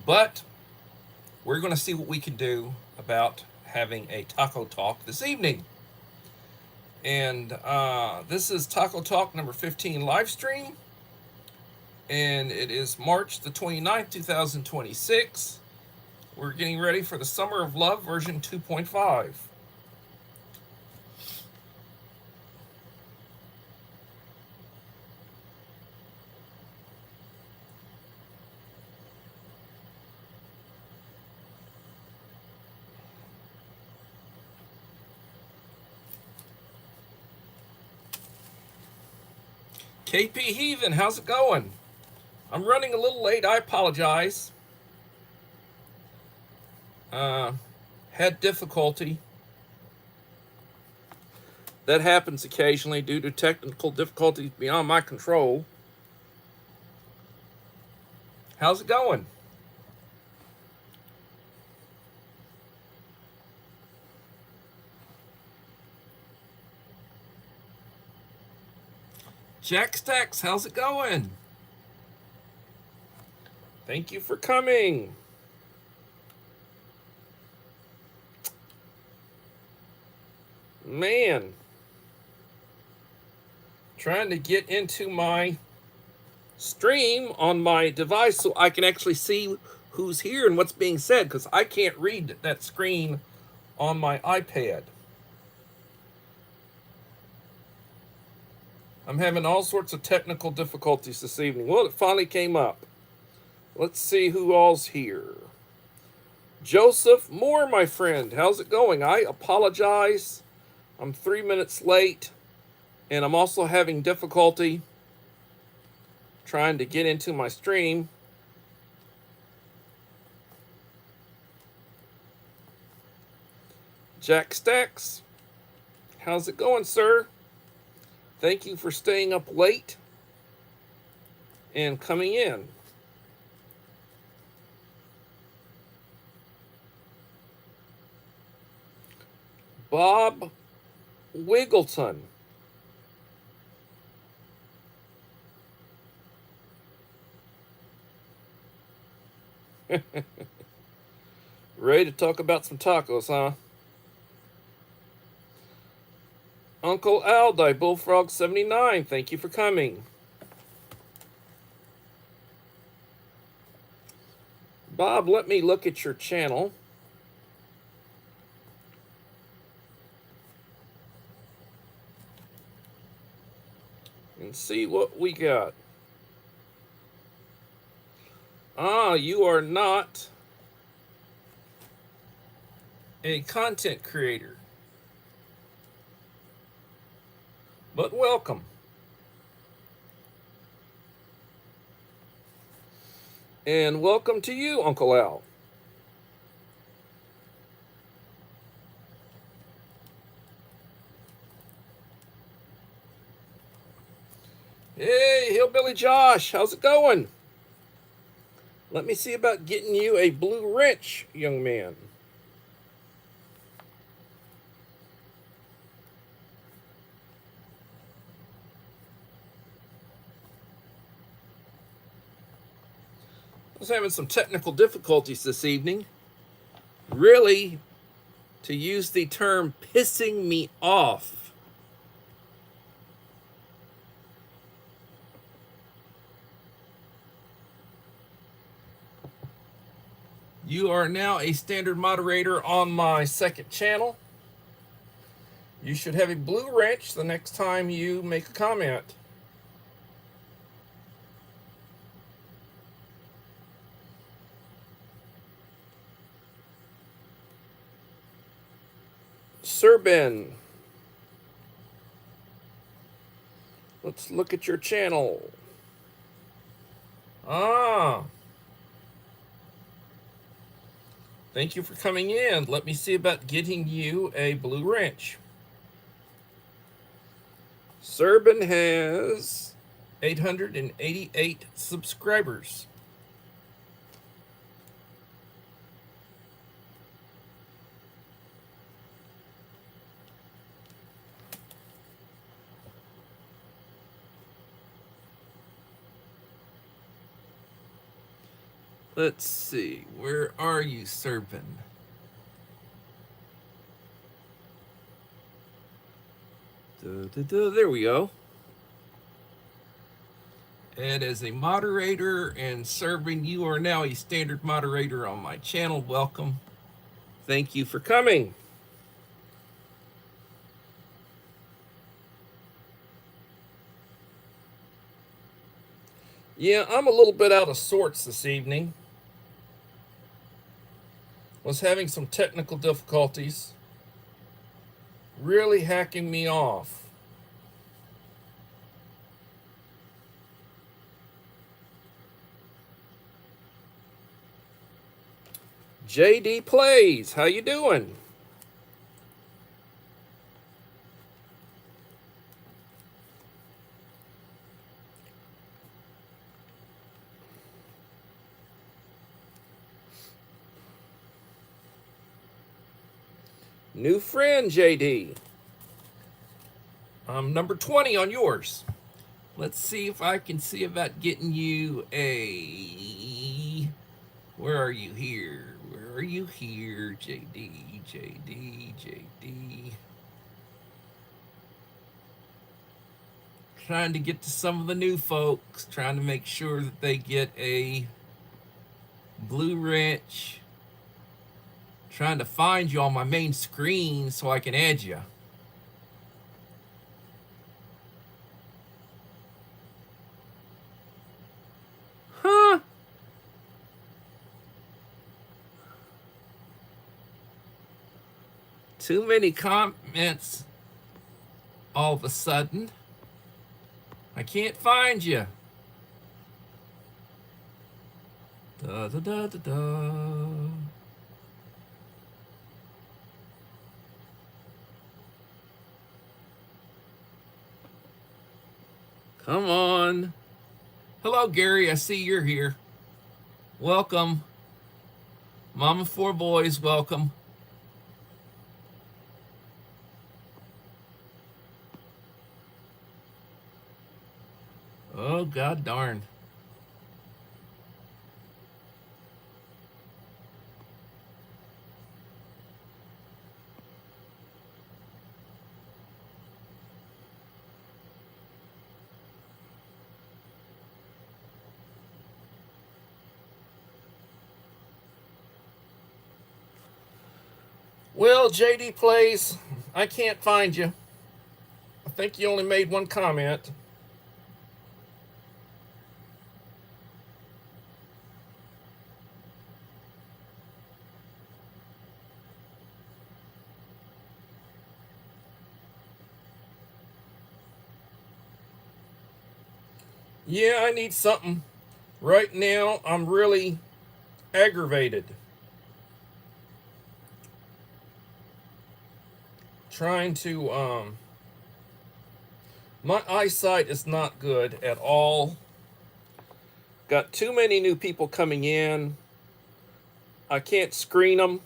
But we're going to see what we can do about having a taco talk this evening. And this is Taco Talk number 15 live stream. And it is March the 29th, 2026. We're getting ready for the Summer of Love version 2.5. KP Heathen, how's it going? I'm running a little late. I apologize. Had difficulty. That happens occasionally due to technical difficulties beyond my control. How's it going? Jack Stacks, how's it going? Thank you for coming. Man, trying to get into my stream on my device so I can actually see who's here and what's being said, because I can't read that screen on my iPad. I'm having all sorts of technical difficulties this evening. Well, it finally came up. Let's see who all's here. Joseph Moore, my friend, how's it going? I apologize. I'm 3 minutes late, and I'm also having difficulty trying to get into my stream. Jack Stacks, how's it going, sir? Thank you for staying up late and coming in. Bob Wiggleton. Ready to talk about some tacos, huh? Uncle Aldi, Bullfrog 79, thank you for coming. Bob, let me look at your channel. And see what we got. You are not a content creator. But welcome. And welcome to you, Uncle Al. Hey, Hillbilly Josh, how's it going? Let me see about getting you a blue wrench, young man. I was having some technical difficulties this evening. Really, to use the term pissing me off. You are now a standard moderator on my second channel. You should have a blue wrench the next time you make a comment. Sir Ben, let's look at your channel. Thank you for coming in. Let me see about getting you a blue wrench. Serban has 888 subscribers. Let's see. Where are you, Serpent? There we go. And as a moderator and serving, you are now a standard moderator on my channel. Welcome. Thank you for coming. Yeah, I'm a little bit out of sorts this evening. Was having some technical difficulties. Really hacking me off. JD Plays, how you doing? New friend, JD. I'm number 20 on yours. Let's see if I can see about getting you a... Where are you here? Where are you here, JD, JD? Trying to get to some of the new folks, trying to make sure that they get a Blue Wrench. Trying to find you on my main screen so I can add you. Huh? Too many comments all of a sudden. I can't find you. Da da da da da. Come on. Hello, Gary. I see you're here. Welcome. Mama 4 boys, welcome. Oh, god darn. Well, JD Plays, I can't find you. I think you only made one comment. Yeah, I need something. Right now, I'm really aggravated. Trying to, my eyesight is not good at all. Got too many new people coming in. I can't screen them.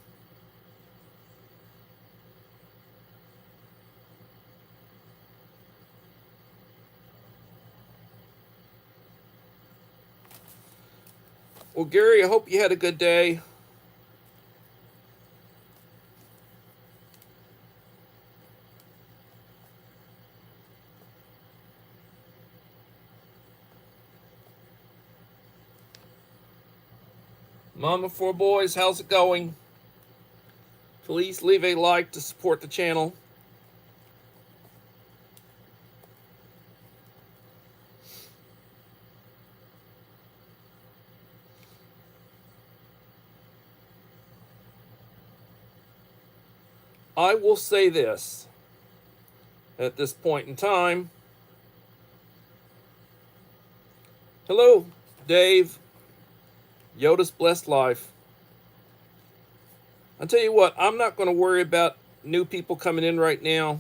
Well, Gary, I hope you had a good day. Mama 4 boys, how's it going? Please leave a like to support the channel. I will say this at this point in time. Hello, Dave. Yoda's Blessed Life. I'll tell you what, I'm not going to worry about new people coming in right now.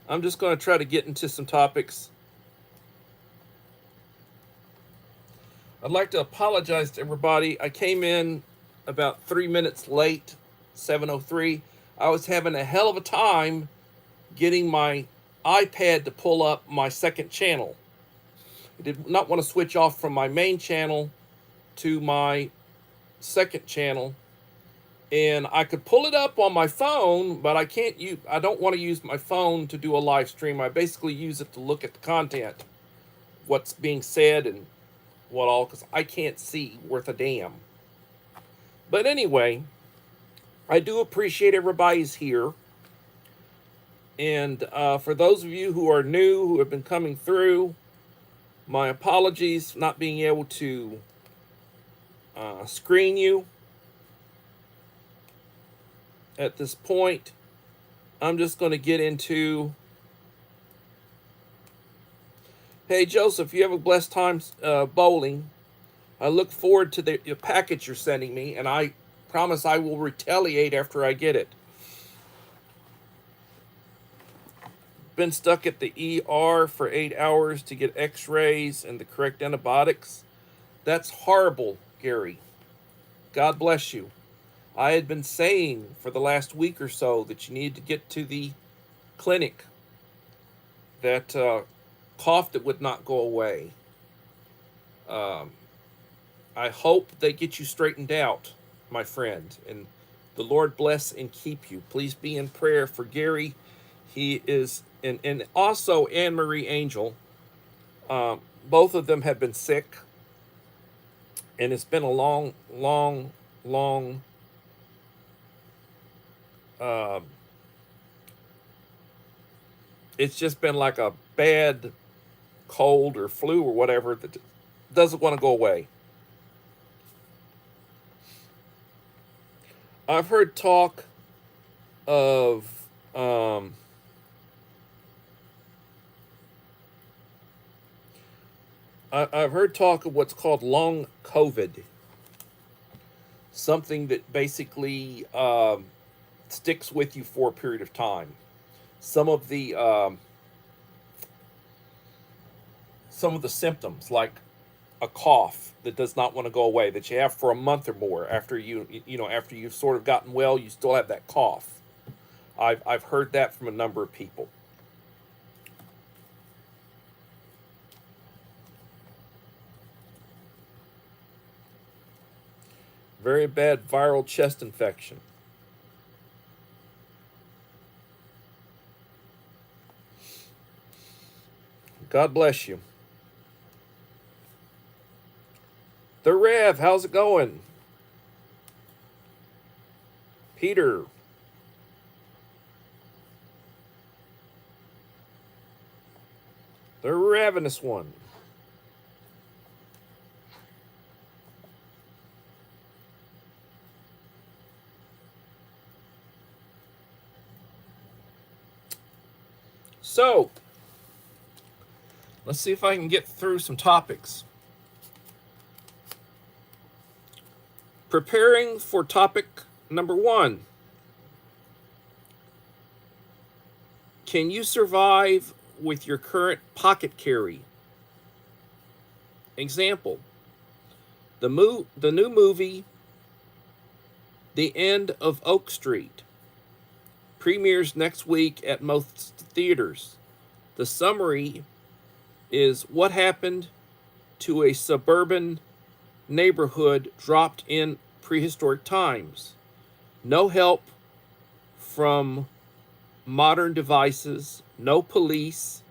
I'm just going to try to get into some topics. I'd like to apologize to everybody. I came in about 3 minutes late, 7:03. I was having a hell of a time getting my iPad to pull up my second channel. I did not want to switch off from my main channel to my second channel, and I could pull it up on my phone, but I can't use. I don't want to use my phone to do a live stream. I basically use it to look at the content, what's being said, and what all, because I can't see worth a damn. But anyway, I do appreciate everybody's here. And for those of you who are new, who have been coming through, my apologies for not being able to screen you at this point. I'm just going to get into... Hey, Joseph, you have a blessed time bowling. I look forward to the package you're sending me, and I promise I will retaliate after I get it. Been stuck at the ER for 8 hours to get x-rays and the correct antibiotics. That's horrible, Gary. God bless you. I had been saying for the last week or so that you needed to get to the clinic. That cough that would not go away. I hope they get you straightened out, my friend. And the Lord bless and keep you. Please be in prayer for Gary. He is, and also Anne-Marie Angel. Both of them have been sick. And it's been a long it's just been like a bad cold or flu or whatever that doesn't want to go away. I've heard talk of I've heard talk of what's called long COVID. Something that basically sticks with you for a period of time. Some of the symptoms, like a cough that does not want to go away, that you have for a month or more after after you've sort of gotten well, you still have that cough. I've heard that from a number of people. Very bad viral chest infection. God bless you. The Rev, how's it going? Peter. The Ravenous One. So, let's see if I can get through some topics. Preparing for topic number 1. Can you survive with your current pocket carry? Example, the new movie, The End of Oak Street, premieres next week at most theaters. The summary is what happened to a suburban neighborhood dropped in prehistoric times. No help from modern devices, no police,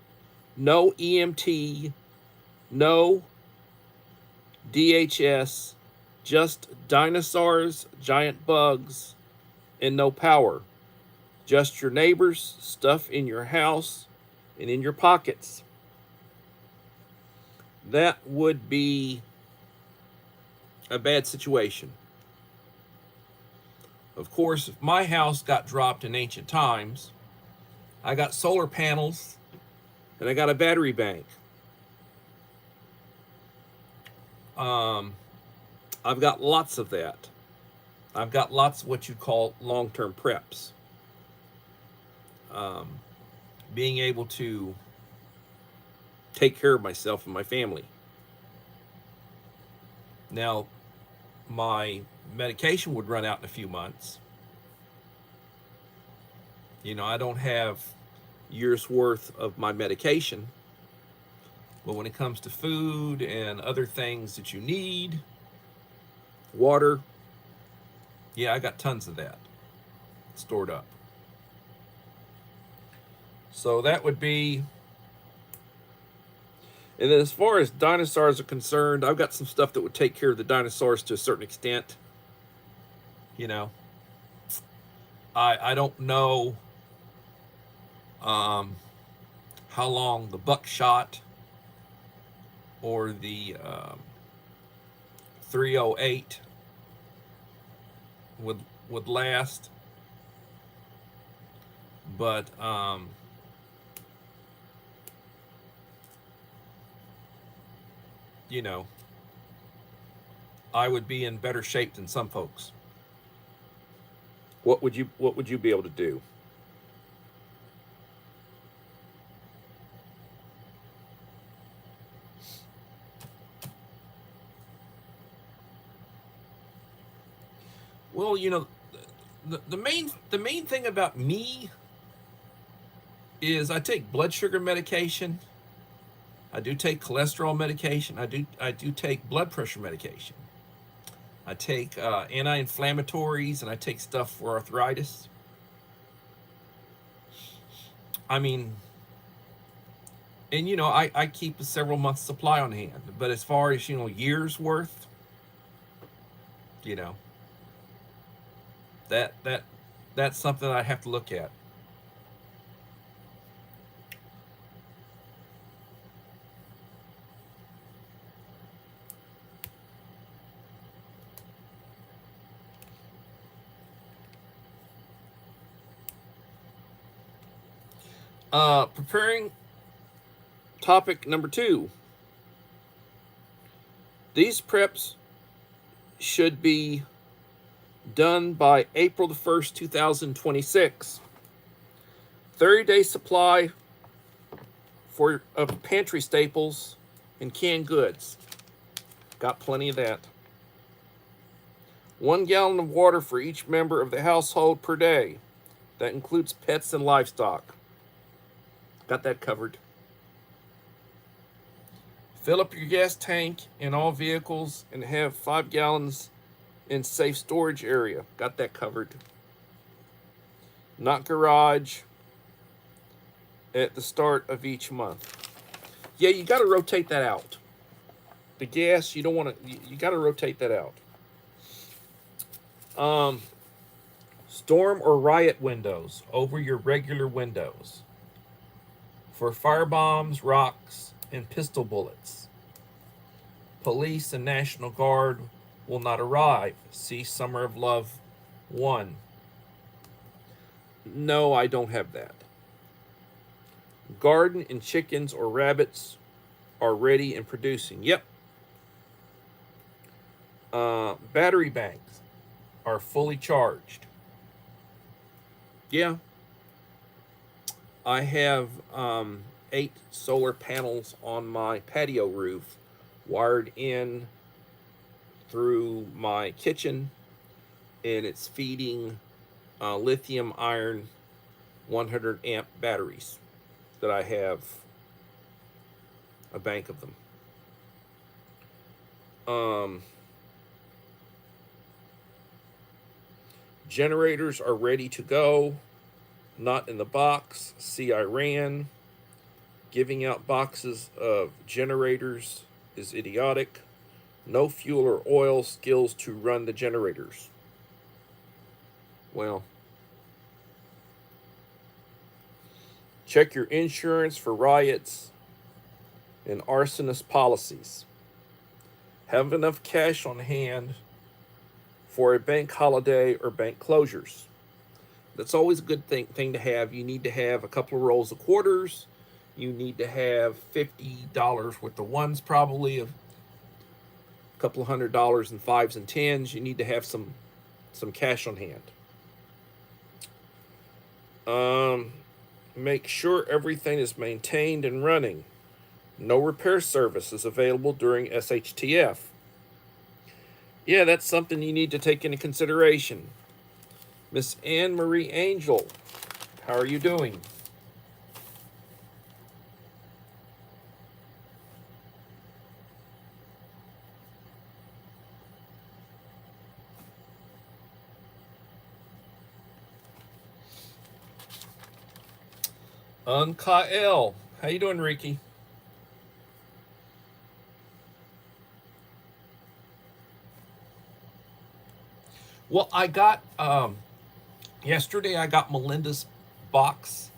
no EMT, no DHS, just dinosaurs, giant bugs, and no power. Just your neighbors, stuff in your house, and in your pockets. That would be a bad situation. Of course, if my house got dropped in ancient times, I got solar panels and I got a battery bank. I've got lots of that. I've got lots of what you call long-term preps. Being able to take care of myself and my family. Now, my medication would run out in a few months. I don't have years worth of my medication. But when it comes to food and other things that you need, water, Yeah, I got tons of that stored up. So that would be. And then as far as dinosaurs are concerned, I've got some stuff that would take care of the dinosaurs to a certain extent. You know, I don't know um, how long the buckshot or the 308 would would last, but you know, I would be in better shape than some folks. What would you be able to do? Well, the main thing about me is I take blood sugar medication. I do take cholesterol medication. I do take blood pressure medication. I take anti-inflammatories, and I take stuff for arthritis. I mean, and I keep a several months supply on hand. But as far as years worth, you know that that's something I have to look at. Preparing topic number 2. These preps should be done by April the 1st, 2026. 30-day supply of pantry staples and canned goods. Got plenty of that. 1 gallon of water for each member of the household per day. That includes pets and livestock. Got that covered. Fill up your gas tank in all vehicles and have 5 gallons in safe storage area. Got that covered. Not garage at the start of each month. Yeah, you got to rotate that out. The gas, you don't want to. You got to rotate that out. Storm or riot windows over your regular windows for fire bombs, rocks, and pistol bullets. Police and National Guard will not arrive. See Summer of Love 1. No, I don't have that. Garden and chickens or rabbits are ready and producing. Yep. Battery banks are fully charged. Yeah. I have 8 solar panels on my patio roof wired in through my kitchen, and it's feeding lithium iron 100 amp batteries that I have a bank of them. Generators are ready to go, not in the box. See Iran. Giving out boxes of generators is idiotic. No fuel or oil skills to run the generators. Well, check your insurance for riots and arsonist policies. Have enough cash on hand for a bank holiday or bank closures. That's always a good thing to have. You need to have a couple of rolls of quarters. You need to have $50 worth of ones, probably a couple of $100 in fives and tens. You need to have some cash on hand. Make sure everything is maintained and running. No repair service is available during SHTF. Yeah, that's something you need to take into consideration. Miss Anne Marie Angel, how are you doing? Unkael. How you doing, Ricky? Well, I got yesterday. I got Melinda's box.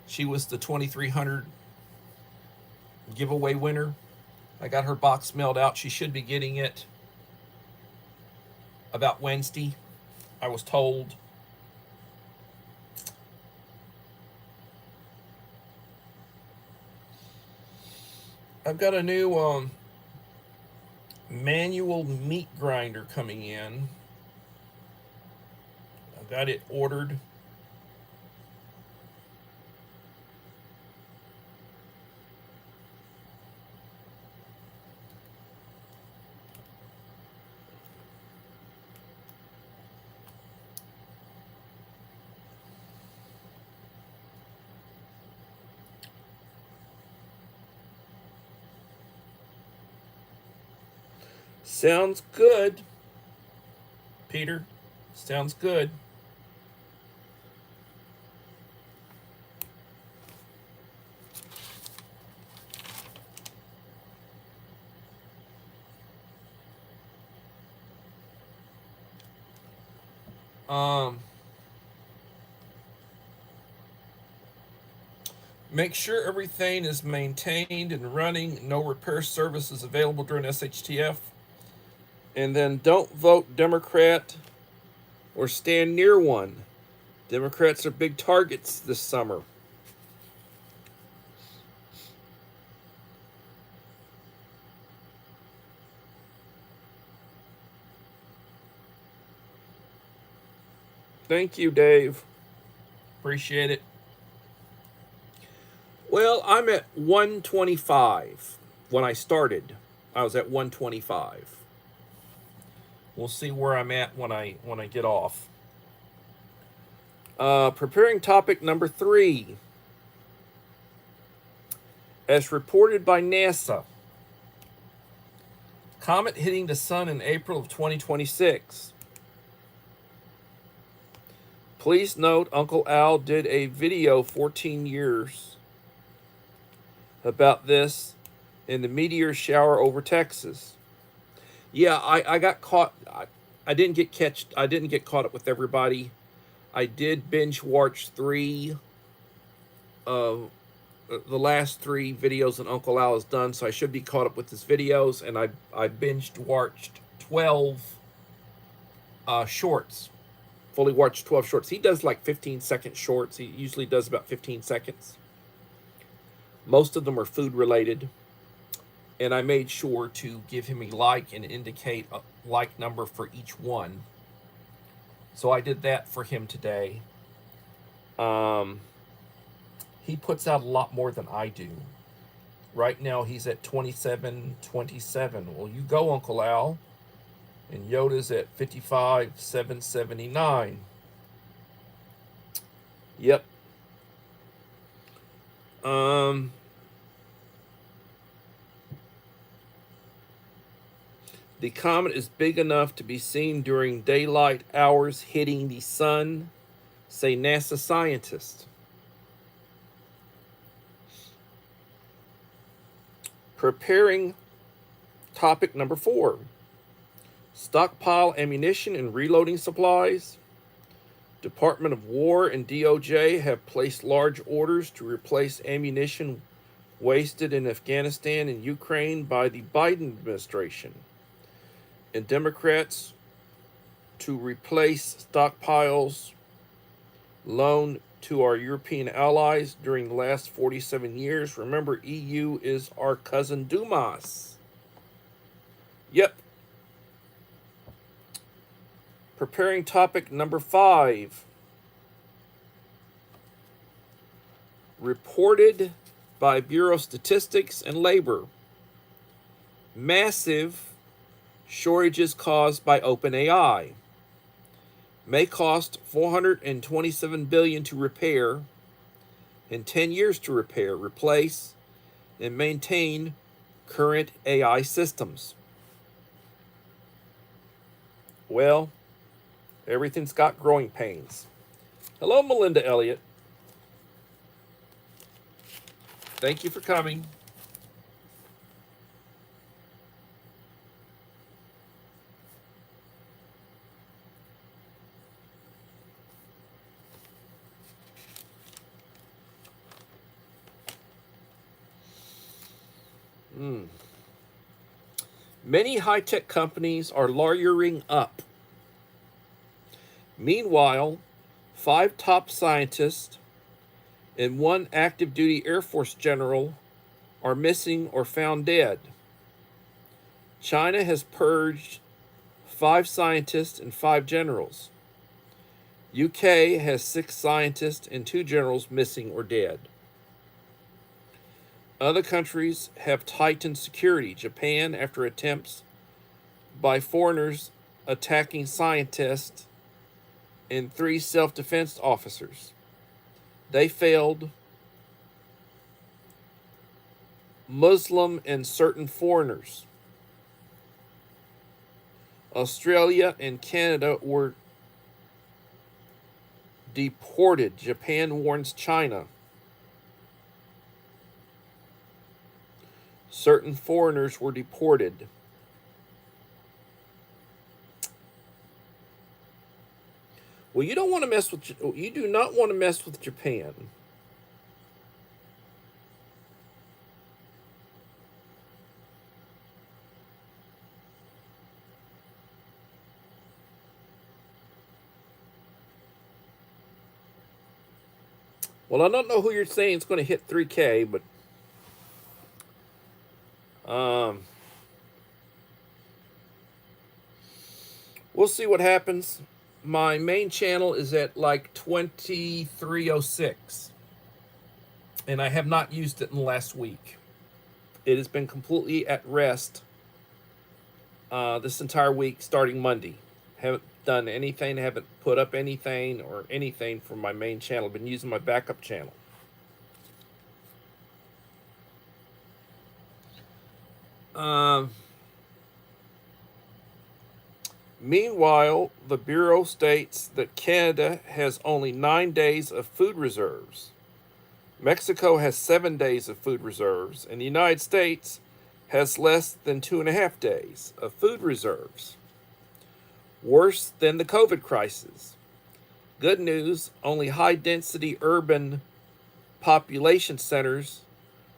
She was the 2300 giveaway winner. I got her box mailed out. She should be getting it about Wednesday, I was told. I've got a new manual meat grinder coming in. I've got it ordered. Sounds good, Peter. Sounds good. Um, Make sure everything is maintained and running. No repair services available during SHTF. And then don't vote Democrat or stand near one. Democrats are big targets this summer. Thank you, Dave. Appreciate it. Well, I'm at 125. When I started, I was at 125. We'll see where I'm at when I get off. Preparing topic number 3. As reported by NASA, comet hitting the sun in April of 2026. Please note, Uncle Al did a video 14 years about this in the meteor shower over Texas. Yeah, I got caught. I didn't get caught up with everybody. I did binge watch 3 of the last 3 videos that Uncle Al has done, so I should be caught up with his videos. And I binged watched 12 shorts. Fully watched 12 shorts. He does like 15-second shorts. He usually does about 15 seconds. Most of them are food related. And I made sure to give him a like and indicate a like number for each one. So I did that for him today. He puts out a lot more than I do. Right now he's at 27. Well, you go, Uncle Al. And Yoda's at 55,779. Yep. The comet is big enough to be seen during daylight hours hitting the sun, say NASA scientists. Preparing topic number 4. Stockpile ammunition and reloading supplies. Department of War and DOJ have placed large orders to replace ammunition wasted in Afghanistan and Ukraine by the Biden administration. And Democrats to replace stockpiles loaned to our European allies during the last 47 years. Remember, EU is our cousin Dumas. Yep. Preparing topic number 5. Reported by Bureau of Statistics and Labor. Massive shortages caused by OpenAI. May cost $427 billion to repair and 10 years to repair, replace, and maintain current AI systems. Well, everything's got growing pains. Hello, Melinda Elliott. Thank you for coming. Many high-tech companies are lawyering up. Meanwhile, 5 top scientists and 1 active-duty Air Force general are missing or found dead. China has purged 5 scientists and 5 generals. UK has 6 scientists and 2 generals missing or dead. Other countries have tightened security. Japan, after attempts by foreigners attacking scientists and 3 self-defense officers. They failed. Muslim and certain foreigners. Australia and Canada were deported. Japan warns China. Certain foreigners were deported. Well, you don't want to mess with. You do not want to mess with Japan. Well, I don't know who you're saying is going to hit 3K, but we'll see what happens. My main channel is at like 2306, and I have not used it in the last week. It has been completely at rest this entire week, starting Monday. Haven't done anything, haven't put up anything or anything from my main channel. I've been using my backup channel. Meanwhile, the Bureau states that Canada has only 9 days of food reserves. Mexico has 7 days of food reserves, and the United States has less than 2.5 days of food reserves. Worse than the COVID crisis. Good news, only high-density urban population centers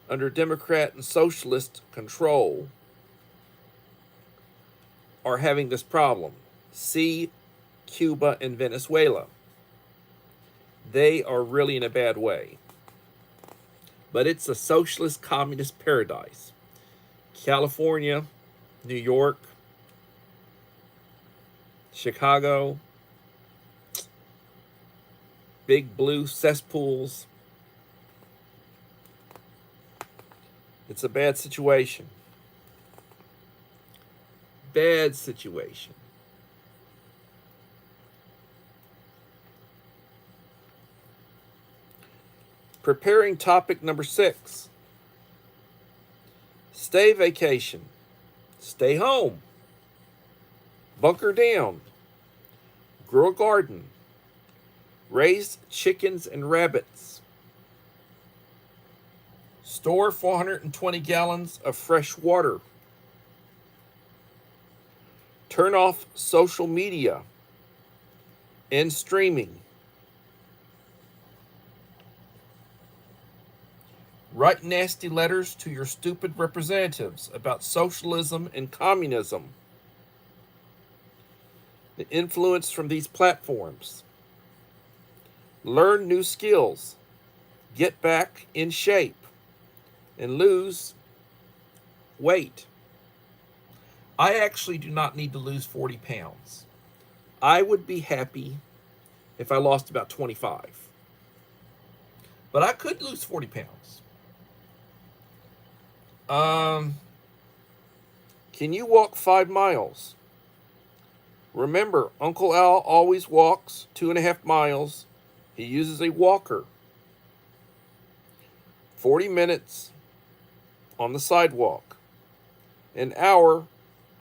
under Democrat and Socialist control are having this problem. See Cuba and Venezuela. They are really in a bad way. But it's a socialist communist paradise. California, New York, Chicago, big blue cesspools. It's a bad situation. Bad situation. Preparing topic number 6. Stay vacation. Stay home. Bunker down. Grow a garden. Raise chickens and rabbits. Store 420 gallons of fresh water. Turn off social media and streaming. Write nasty letters to your stupid representatives about socialism and communism. The influence from these platforms. Learn new skills. Get back in shape. And lose weight. I actually do not need to lose 40 pounds. I would be happy if I lost about 25. But I could lose 40 pounds. Can you walk 5 miles? Remember, Uncle Al always walks 2.5 miles. He uses a walker. 40 minutes on the sidewalk. An hour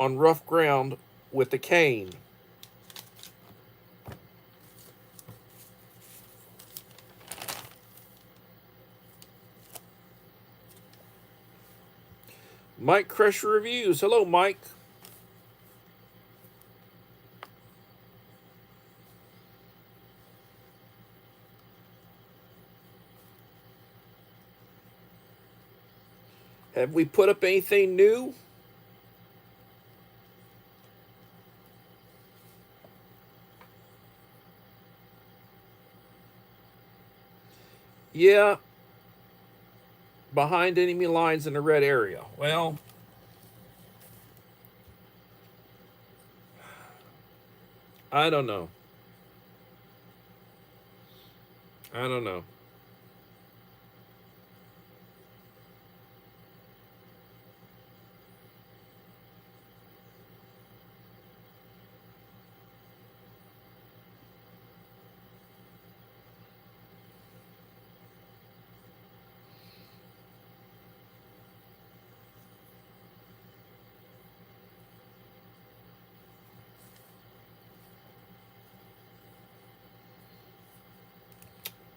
on rough ground with a cane. Mike Crusher Reviews. Hello, Mike. Have we put up anything new? Yeah. Behind enemy lines in the red area. Well, I don't know. I don't know.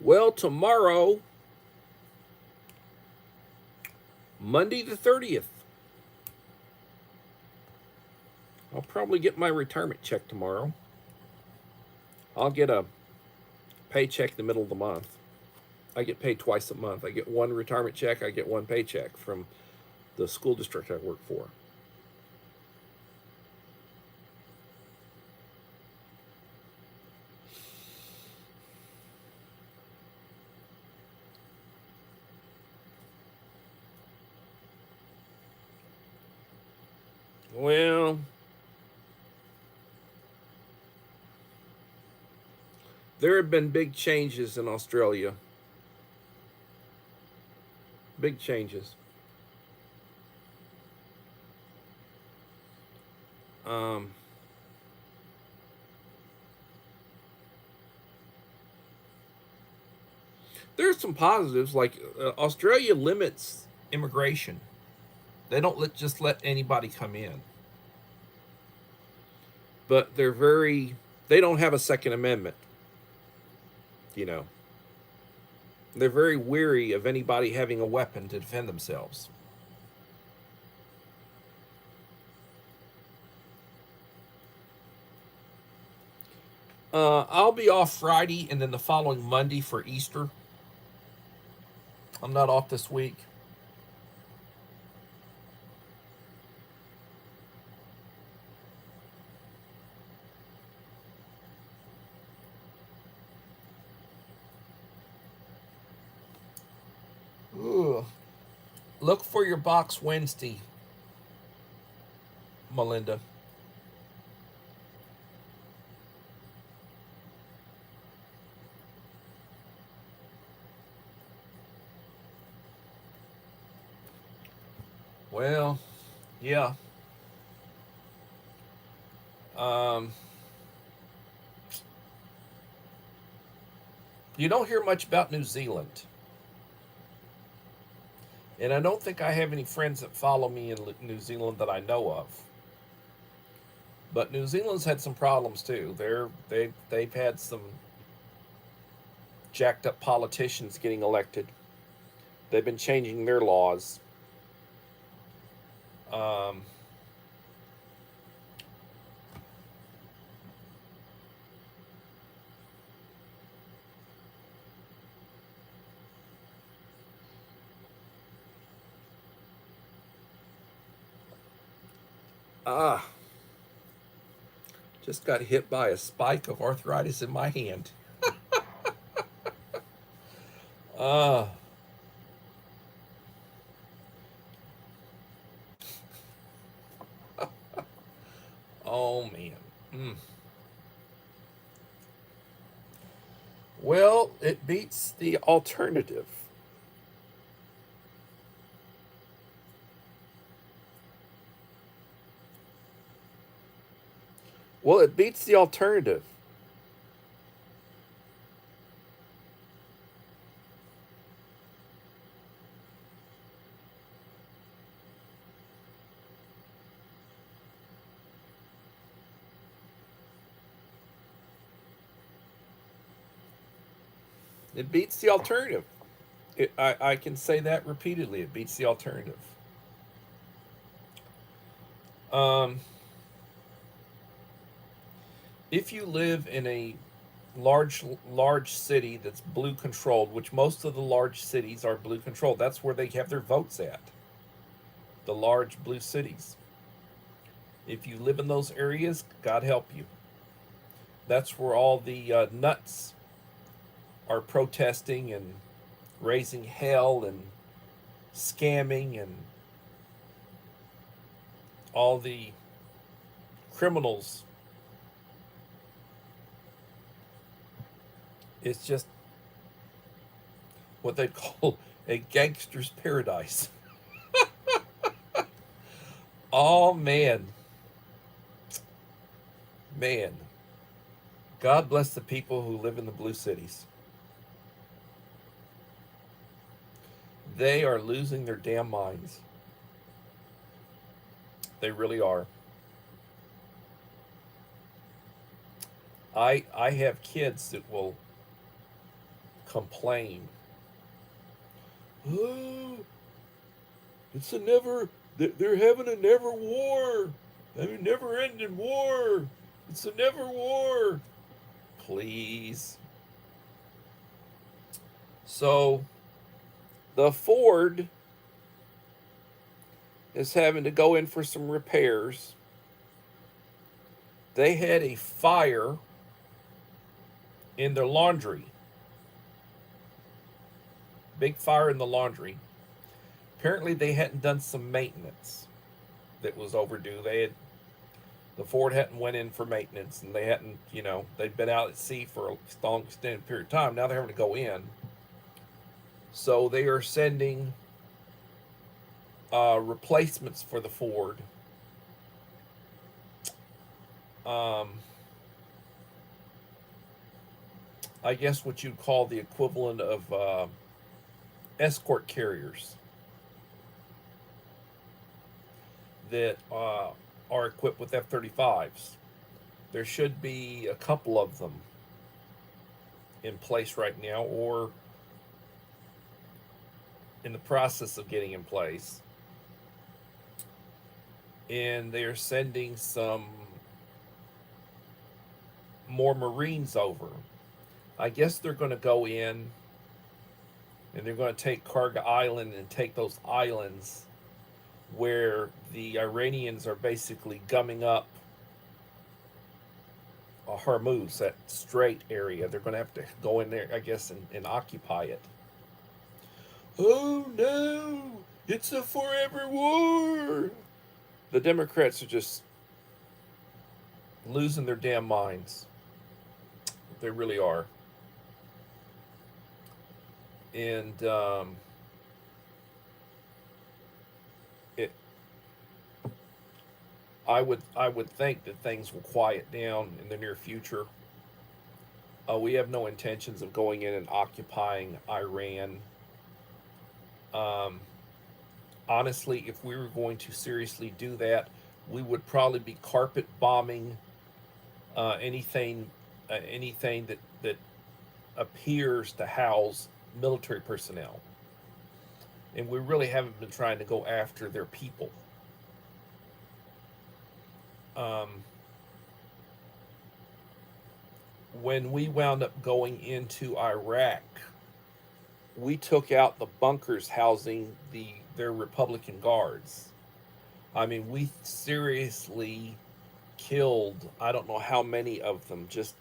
Well, tomorrow, Monday the 30th, I'll probably get my retirement check tomorrow. I'll get a paycheck in the middle of the month. I get paid twice a month. I get one retirement check, I get one paycheck from the school district I work for. Well, there have been big changes in Australia. Big changes. Um, there's some positives, like Australia limits immigration. They don't just let anybody come in. But they don't have a Second Amendment, you know. They're very weary of anybody having a weapon to defend themselves. I'll be off Friday and then the following Monday for Easter. I'm not off this week. Ugh. Look for your box Wednesday, Melinda. Well, yeah. Um, you don't hear much about New Zealand. And I don't think I have any friends that follow me in New Zealand that I know of. But New Zealand's had some problems too. They've had some jacked up politicians getting elected. They've been changing their laws. Um, ah, just got hit by a spike of arthritis in my hand. Ah, oh man. Mm. Well, it beats the alternative. Well, it beats the alternative. It beats the alternative. I can say that repeatedly. It beats the alternative. Um, if you live in a large city that's blue controlled, which most of the large cities are blue controlled, that's where they have their votes at. The large blue cities. If you live in those areas, God help you. That's where all the nuts are protesting and raising hell and scamming, and all the criminals. It's just what they call a gangster's paradise. Oh, man. Man. God bless the people who live in the blue cities. They are losing their damn minds. They really are. I have kids that will complain. Oh, it's a never. They're having a never war. I mean, never-ending war. It's a never war. Please. So the Ford is having to go in for some repairs. They had a fire in their laundry. Big fire in the laundry. Apparently they hadn't done some maintenance that was overdue. The Ford hadn't went in for maintenance, and they hadn't, they'd been out at sea for a long extended period of time. Now they're having to go in. So they are sending replacements for the Ford. I guess what you'd call the equivalent of escort carriers that are equipped with F-35s. There should be a couple of them in place right now, or in the process of getting in place. And they are sending some more Marines over. I guess they're going to go in and they're going to take Karga Island and take those islands where the Iranians are basically gumming up Hormuz, that strait area. They're going to have to go in there, I guess, and occupy it. Oh no, it's a forever war. The Democrats are just losing their damn minds. They really are. And it, I would think that things will quiet down in the near future. We have no intentions of going in and occupying Iran. Honestly, if we were going to seriously do that, we would probably be carpet bombing anything that appears to house military personnel. And we really haven't been trying to go after their people. When we wound up going into Iraq, we took out the bunkers housing their Republican guards. I mean, we seriously killed, I don't know how many of them, just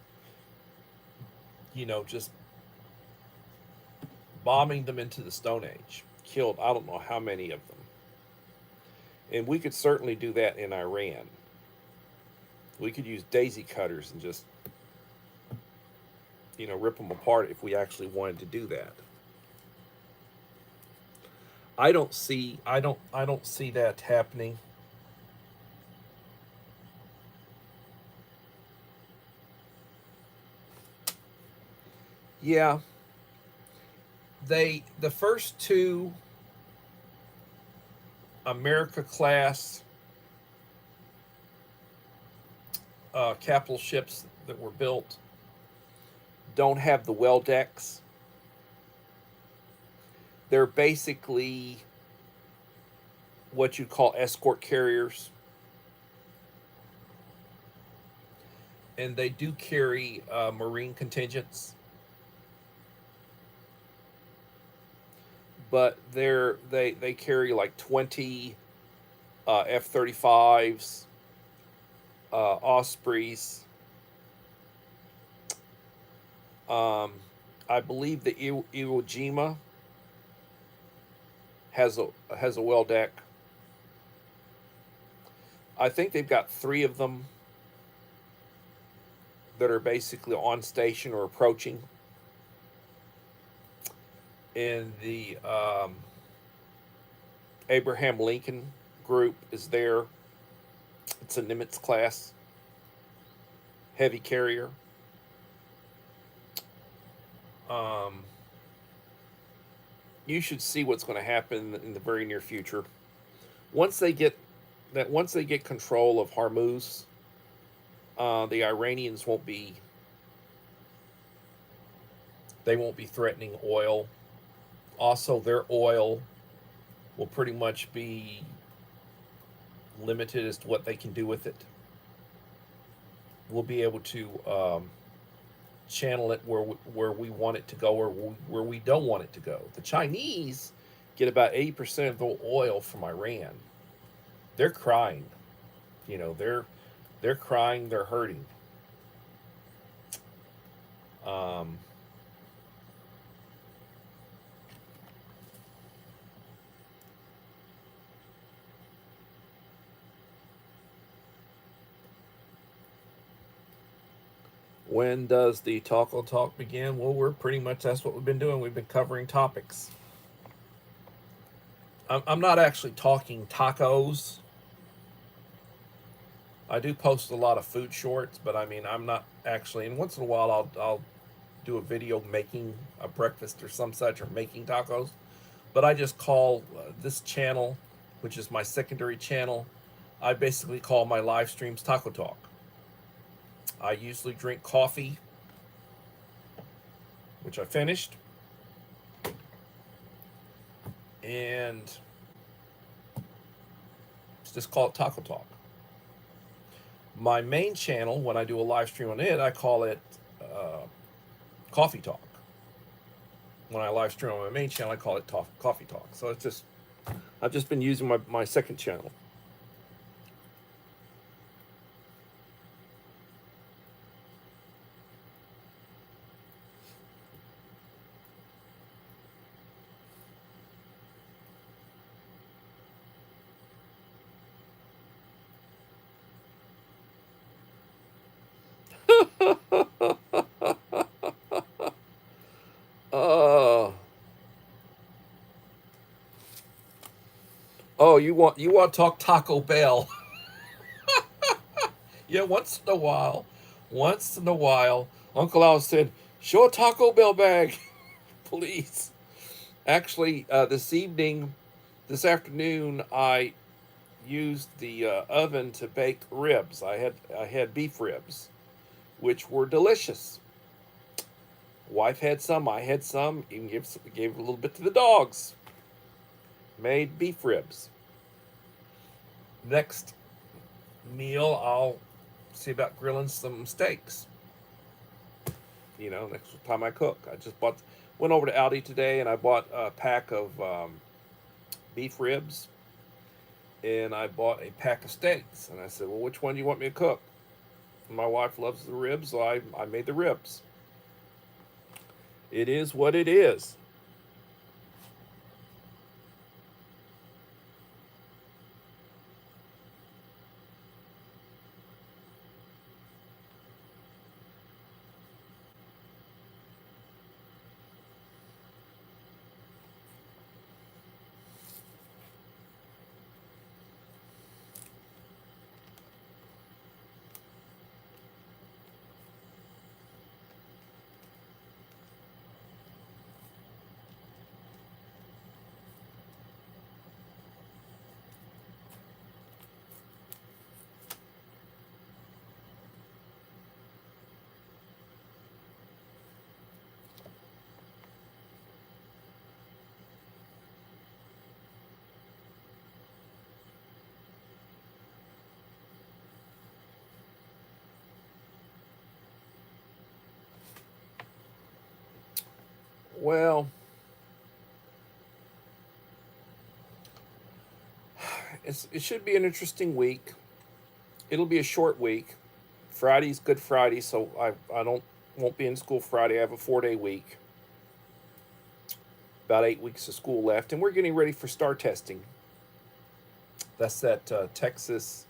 bombing them into the Stone Age. Killed, I don't know how many of them. And we could certainly do that in Iran. We could use daisy cutters and just, rip them apart if we actually wanted to do that. I don't see that happening. Yeah. The first two America class capital ships that were built don't have the well decks. They're basically what you call escort carriers. and they do carry Marine contingents, but they carry like 20 F-35s, Ospreys. Um, I believe the Iwo Jima has a well deck. I think they've got three of them that are basically on station or approaching. And the Abraham Lincoln group is there. It's a Nimitz class heavy carrier. Um, you should see what's going to happen in the very near future. Once they get once they get control of Hormuz, the Iranians won't be threatening oil. Also, their oil will pretty much be limited as to what they can do with it. We'll be able to channel it where we want it to go or where we don't want it to go. The Chinese get about 80% of the oil from Iran. They're crying. You know, they're crying, they're hurting. Um, when does the Taco Talk begin? Well, that's what we've been doing. We've been covering topics. I'm not actually talking tacos. I do post a lot of food shorts, but I mean, I'm not actually. And once in a while, I'll do a video making a breakfast or some such, or making tacos. But I just call this channel, which is my secondary channel, I basically call my live streams Taco Talk. I usually drink coffee, which I finished, and just call it Taco Talk. My main channel, when I do a live stream on it, I call it Coffee Talk. When I live stream on my main channel, I call it Coffee Talk. So I've just been using my second channel. uh, oh, you want to talk Taco Bell? Yeah, once in a while, Uncle Al said, "Show a Taco Bell bag, please." Actually, this afternoon, I used the oven to bake ribs. I had beef ribs, which were delicious. Wife had some, I had some. Even gave a little bit to the dogs. Made beef ribs. Next meal, I'll see about grilling some steaks. You know, next time I cook, went over to Aldi today and I bought a pack of beef ribs, and I bought a pack of steaks. And I said, "Well, which one do you want me to cook?" And my wife loves the ribs, so I made the ribs. It is what it is. Well, it should be an interesting week. It'll be a short week. Friday's Good Friday, so I don't won't be in school Friday. I have a 4-day week. About 8 weeks of school left, and we're getting ready for STAR testing. That's that Texas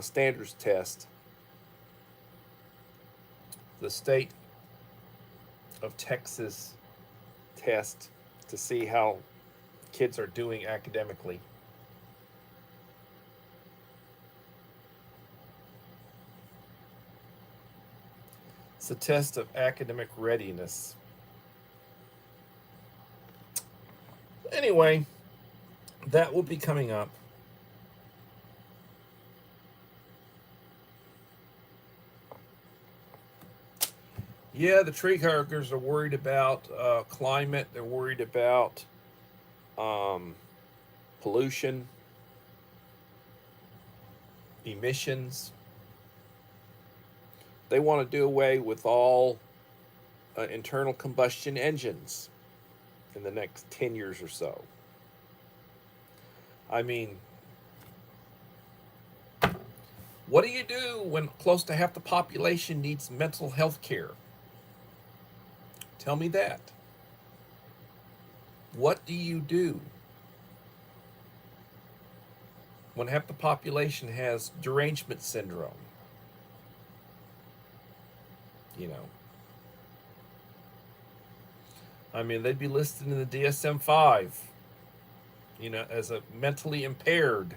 standards test. The state of Texas test to see how kids are doing academically. It's a test of academic readiness. Anyway, that will be coming up. Yeah, the tree huggers are worried about climate. They're worried about um, pollution, emissions. They want to do away with all internal combustion engines in the next 10 years or so. I mean, what do you do when close to half the population needs mental health care? Tell me that. What do you do when half the population has derangement syndrome? You know, I mean, they'd be listed in the DSM-5, as a mentally impaired.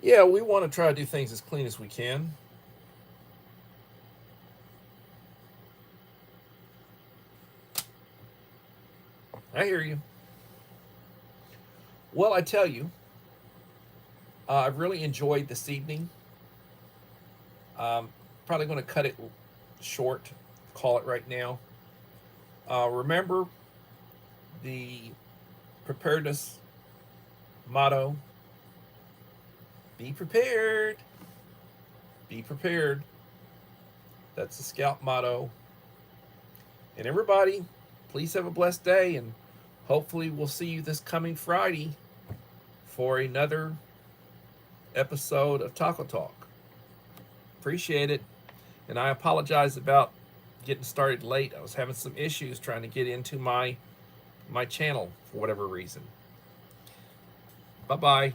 Yeah, we want to try to do things as clean as we can. I hear you. Well, I tell you, I've really enjoyed this evening. Probably going to cut it short, call it right now. Remember the preparedness motto: be prepared. Be prepared. That's the Scout motto. And everybody, please have a blessed day, and hopefully we'll see you this coming Friday for another episode of Taco Talk. Appreciate it. And I apologize about getting started late. I was having some issues trying to get into my channel for whatever reason. Bye-bye.